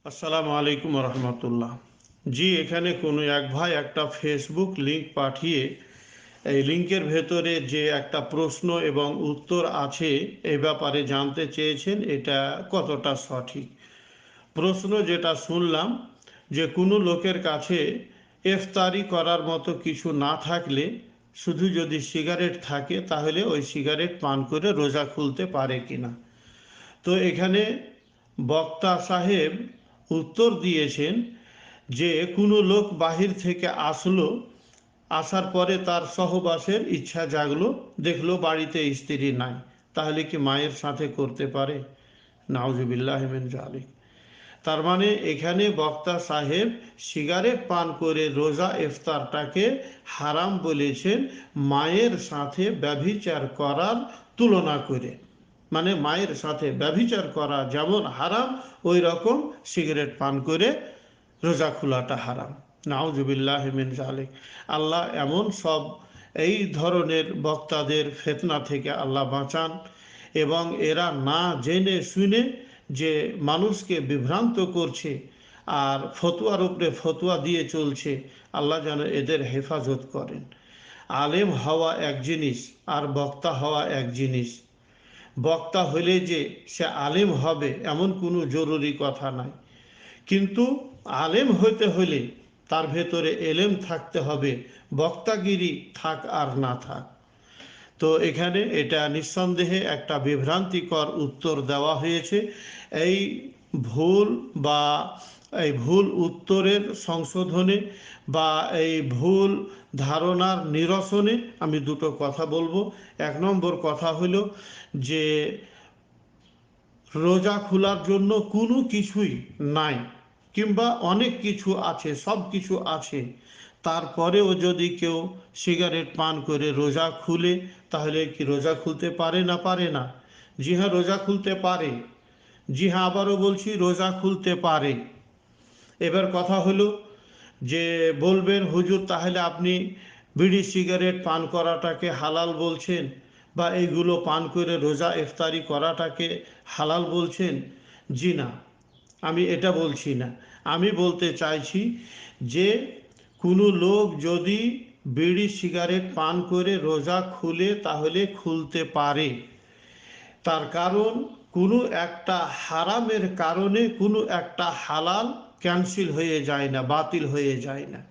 আসসালামু আলাইকুম রহমতুল্লাহ। জি, এখানে কোনো এক ভাই একটা ফেসবুক লিংক পাঠিয়ে এই লিংকের ভেতরে যে একটা প্রশ্ন এবং উত্তর আছে এই ব্যাপারে জানতে চেয়েছেন এটা কতটা সঠিক। প্রশ্ন যেটা শুনলাম যে কোনো লোকের কাছে ইফতারি করার মতো কিছু না থাকলে শুধু যদি সিগারেট থাকে তাহলে ওই সিগারেট পান করে রোজা খুলতে পারে কিনা। তো এখানে বক্তা সাহেব উত্তর দিয়েছেন যে কোনো লোক বাহির থেকে আসলো, আসার পরে তার সহবাসের ইচ্ছা জাগলো, দেখলো বাড়িতে স্ত্রী নাই, তাহলে কি মায়ের সাথে করতে পারে? নাউজুবিল্লাহ মিন জালিক। তার মানে এখানে বক্তা সাহেব সিগারেট পান করে রোজা ইফতারটাকে হারাম বলেছেন মায়ের সাথে ব্যভিচার করার তুলনা করে। মানে মায়ের সাথে ব্যভিচার করা যেমন হারাম, ওই রকম সিগারেট পান করে রোজা খোলাটা হারাম। নাউজুবিল্লাহ মিন জালিক। আল্লাহ এমন সব এই ধরনের বক্তাদের ফিতনা থেকে আল্লাহ বাঁচান, এবং এরা না জেনে শুনে যে মানুষকে বিভ্রান্ত করছে আর ফতোয়ার উপরে ফতোয়া দিয়ে চলছে, আল্লাহ যেন এদের হেফাজত করেন। আলেম হওয়া এক জিনিস আর বক্তা হওয়া এক জিনিস। বক্তা হলে যে সে আলেম হবে এমন কোনো জরুরি কথা নাই, কিন্তু আলেম হইতে হলে তার ভেতরে এলেম থাকতে হবে, বক্তাগিরি থাক আর না থাক। তো এখানে এটা নিঃসন্দেহে একটা বিভ্রান্তিকর উত্তর দেওয়া হয়েছে। এই ভুল বা এই ভুল উত্তরের সংশোধনে বা এই ভুল ধারণার নিরসনে আমি দুটো কথা বলবো। এক নম্বর কথা হলো যে রোজা খোলার জন্য কোনো কিছুই নাই, কিংবা অনেক কিছু আছে, সব কিছু আছে, তারপরেও যদি কেউ সিগারেট পান করে রোজা খুলে, তাহলে কি রোজা খুলতে পারে না পারে না? জি হ্যাঁ, রোজা খুলতে পারে। জি হ্যাঁ, আবারও বলছি, রোজা খুলতে পারে। এবার কথা হলো যে বলবেন হুজুর তাহলে আপনি বিড়ি সিগারেট পান করাটাকে হালাল বলছেন, বা এইগুলো পান করে রোজা ইফতারি করাটাকে হালাল বলছেন। জি না, আমি এটা বলছি না। আমি বলতে চাইছি যে কোনো লোক যদি বিড়ি সিগারেট পান করে রোজা খুলে তাহলে খুলতে পারে, তার কারণ কোনো একটা হারামের কারণে কোনো একটা হালাল ক্যান্সেল হয়ে যায় না, বাতিল হয়ে যায় না।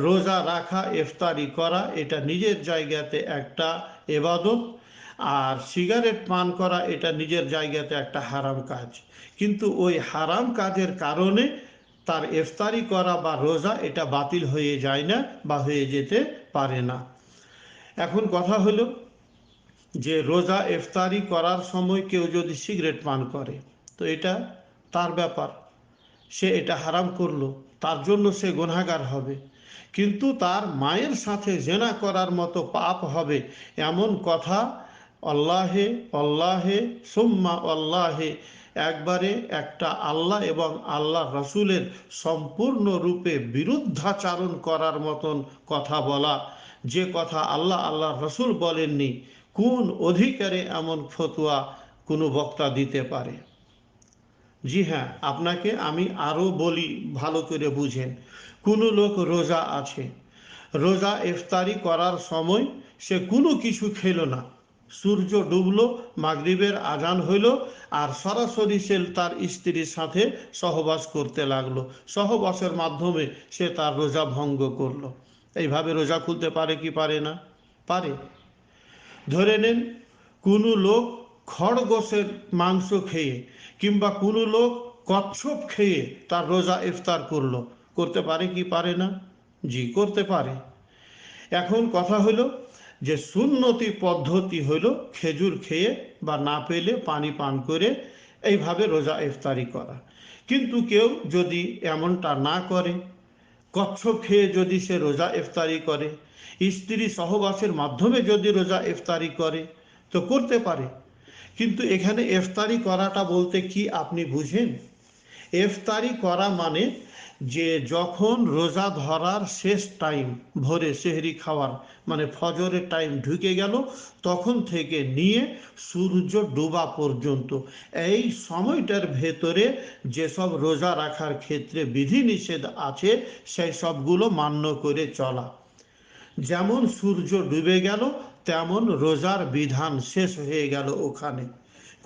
রোজা রাখা, ইফতারি করা এটা নিজের জায়গাতে একটা এবাদত, আর সিগারেট পান করা এটা নিজের জায়গাতে একটা হারাম কাজ। কিন্তু ওই হারাম কাজের কারণে তার ইফতারি করা বা রোজা এটা বাতিল হয়ে যায় না বা হয়ে যেতে পারে না। এখন কথা হলো যে রোজা ইফতারি করার সময় কেউ যদি সিগারেট পান করে, তো এটা তার ব্যাপার, সে এটা হারাম করলো, তার জন্য সে গুনাহগার হবে। কিন্তু তার মায়ের সাথে জেনা করার মতো পাপ হবে এমন কথা আল্লাহে আল্লাহে সুম্মা আল্লাহে, একবারে একটা আল্লাহ এবং আল্লাহ রসুলের সম্পূর্ণরূপে বিরুদ্ধাচারণ করার মতন কথা বলা, যে কথা আল্লাহ আল্লাহ রসুল বলেননি, কোন অধিকারে এমন ফতোয়া কোনো বক্তা দিতে পারে? জি হ্যাঁ, আপনাকে আমি আরও বলি, ভালো করে বুঝেন। কোনো লোক রোজা আছে, রোজা ইফতারি করার সময় সে কোনো কিছু খেলো না, সূর্য ডুবলো, মাগরিবের আজান হইল, আর সরাসরি সে তার স্ত্রীর সাথে সহবাস করতে লাগলো, সহবাসের মাধ্যমে সে তার রোজা ভঙ্গ করলো। এইভাবে রোজা খুলতে পারে কি পারে না? পারে। ধরে নেন কোনো লোক খরগোশের মাংস খেয়ে কিংবা কোনো লোক কচ্ছপ খেয়ে তার রোজা ইফতার করলো, করতে পারে কি পারে না? জি, করতে পারে। এখন কথা হলো যে সুন্নতি পদ্ধতি হলো খেজুর খেয়ে বা না পেলে পানি পান করে এইভাবে রোজা ইফতারি করা। কিন্তু কেউ যদি এমনটা না করে, কচ্ছপ খেয়ে যদি সে রোজা ইফতারি করে, স্ত্রী সহবাসের মাধ্যমে যদি রোজা ইফতারি করে, তো করতে পারে। কিন্তু এখানে ইফতারি করাটা বলতে কি আপনি বুঝেন? ইফতারি করা মানে যে যখন রোজা ধরার শেষ টাইম, ভোরে সেহরি খাওয়ার মানে ফজরের টাইম ঢুকে গেল, তখন থেকে নিয়ে সূর্য ডোবা পর্যন্ত এই সময়টার ভেতরে যেসব রোজা রাখার ক্ষেত্রে বিধিনিষেধ আছে সেই সবগুলো মান্য করে চলা। যেমন সূর্য ডুবে গেল তেমন রোজার বিধান শেষ হয়ে গেল ওখানে।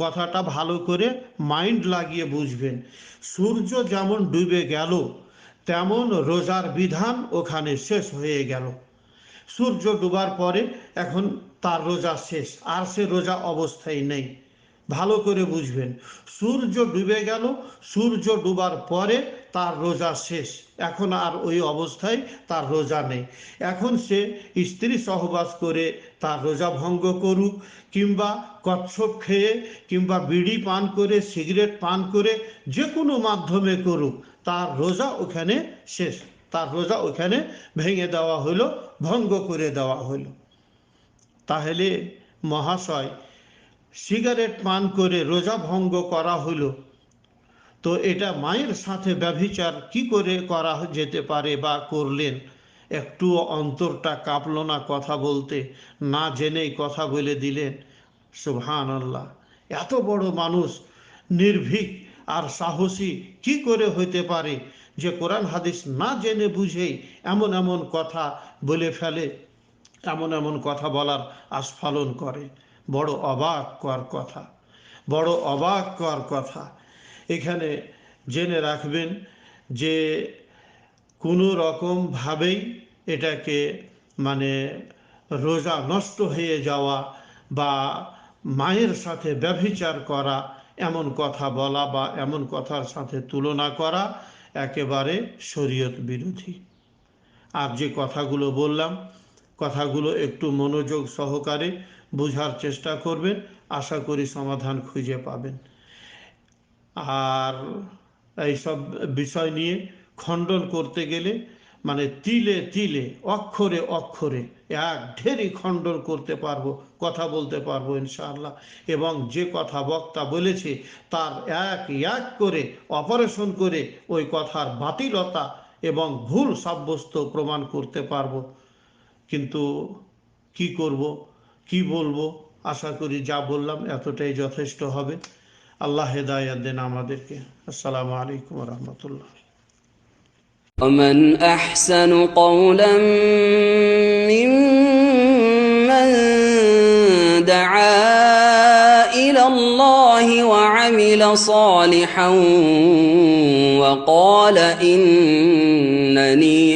কথাটা ভালো করে মাইন্ড লাগিয়ে বুঝবেন। সূর্য যেমন ডুবে গেল তেমন রোজার বিধান ওখানে শেষ হয়ে গেল। সূর্য ডুবার পরে এখন তার রোজা শেষ, আর সে রোজা অবস্থায় নেই। ভালো করে বুঝবেন, সূর্য ডুবে গেল, সূর্য ডুবার পরে তার রোজা শেষ, এখন আর ওই অবস্থায় তার রোজা নেই। এখন সে স্ত্রী সহবাস করে তার রোজা ভঙ্গ করুক, কিংবা কচ্ছপ খেয়ে, কিংবা বিড়ি পান করে, সিগারেট পান করে, যে কোনো মাধ্যমে করুক, তার রোজা ওখানে শেষ, তার রোজা ওখানে ভেঙে দেওয়া হলো, ভঙ্গ করে দেওয়া হলো। তাহলে মহাশয়, সিগারেট পান করে রোজা ভঙ্গ করা হলো, তো এটা মায়ের সাথে ব্যভিচার কি করে করা যেতে পারে বা করলেন? একটুও অন্তরটা কাঁপলো না কথা বলতে? না জেনেই কথা বলে দিলেন। সুবহানাল্লাহ! এত বড় মানুষ নির্ভীক আর সাহসী কি করে হইতে পারে যে কোরআন হাদিস না জেনে বুঝেই এমন এমন কথা বলে ফেলে, এমন এমন কথা বলার আস্ফালন করে? বড় অবাক কর কথা, বড় অবাক কর কথা। এখানে জেনে রাখবেন যে কোনো রকমভাবেই এটাকে মানে রোজা নষ্ট হয়ে যাওয়া বা মায়ের সাথে ব্যভিচার করা, এমন কথা বলা বা এমন কথার সাথে তুলনা করা একেবারে শরীয়ত বিরোধী। আর যে কথাগুলো বললাম, কথাগুলো একটু মনোযোগ সহকারে বোঝার চেষ্টা করবেন, আশা করি সমাধান খুঁজে পাবেন। আর এইসব বিষয় নিয়ে খণ্ডন করতে গেলে মানে তিলে তিলে, অক্ষরে অক্ষরে এক ঢেরি খণ্ডন করতে পারবো, কথা বলতে পারবো ইনশাআল্লাহ। এবং যে কথা বক্তা বলেছে তার এক এক করে অপারেশন করে ওই কথার বাতিলতা এবং ভুল সাব্যস্ত প্রমাণ করতে পারবো। কিন্তু কি করব, কি বলবো? আশা করি যা বললাম এতটাই যথেষ্ট হবে। আল্লাহ হেদায়েত দেন আমাদেরকে। আসসালামু আলাইকুম ওয়া রাহমাতুল্লাহ। ومن أحسن قولا ممن دعا إلى الله وعمل صالحا وقال إنني